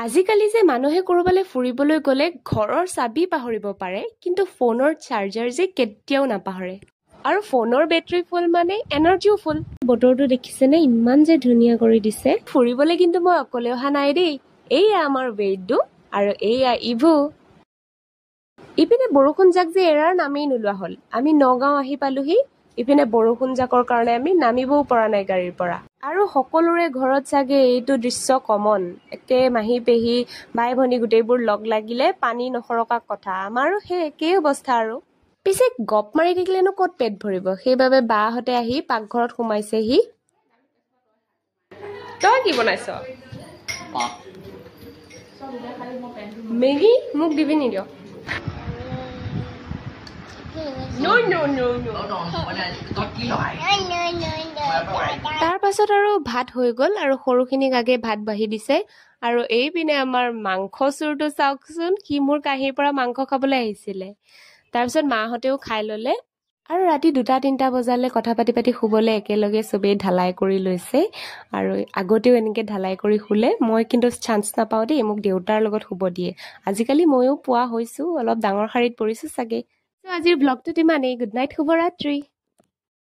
আজিকালি যে মানুহে কৰবালৈ ফুৰিবলৈ গ'লে ঘৰৰ চাবি পাহৰিব পাৰে কিন্তু ফোনৰ চাৰ্জাৰ যে কেতিয়াও নাপাহৰে আৰু ফোনৰ বেটাৰী ফুল মানে এনাৰ্জিও ফুল বতৰটো দেখিছেনে ইমান যে ধুনীয়া কৰি দিছে ফুৰিবলৈ কিন্তু মই অকলে অহা নাই দেই এইয়া আমাৰ বেইডু আৰু এইয়া ইভু ইপিনে বৰষুণ জাক যে এৰাৰ নামেই নোলোৱা হ'ল আমি নগাঁও আহি পালোহি ইপিনে বৰষুণ জাকৰ কাৰণে আমি নামিবও পৰা নাই গাড়ীৰ পৰা আৰু সকলোৰে ঘৰত চাগে এইটো দৃশ্য কমন একে মাহী পেহী ভাই ভনী গোটেইবোৰ লগ লাগিলে পানী নসৰকা কথা আমাৰো সেই একেই অৱস্থা আৰু পিছে গপ মাৰি থাকিলেনো ক'ত পেট ভৰিব সেইবাবে বাহঁতে আহি পাকঘৰত সোমাইছেহি তই কি বনাইছ মেগী মোক দিবি নিদিয় তাৰ পাছত আৰু ভাত হৈ গ'ল আৰু সৰুখিনিক আগে ভাত বাঢ়ি দিছে আৰু এইপিনে আমাৰ মাংস চুৰটো চাওকচোন সি মোৰ কাঁহীৰ পৰা মাংস খাবলৈ আহিছিলে তাৰপিছত মাহঁতেও খাই ল'লে আৰু ৰাতি 2-3 বজালে কথা পাতি পাতি শুবলৈ একেলগে চবেই ঢালাই কৰি লৈছে আৰু আগতেও এনেকৈ ঢালাই কৰি শুলে মই কিন্তু চান্স নাপাওঁ দেই মোক দেউতাৰ লগত শুব দিয়ে আজিকালি ময়ো পোৱা হৈছোঁ অলপ ডাঙৰ শাৰীত পৰিছোঁ চাগে আজিৰ ব্লগটোত ইমানেই গুড নাইট শুভৰাত্ৰি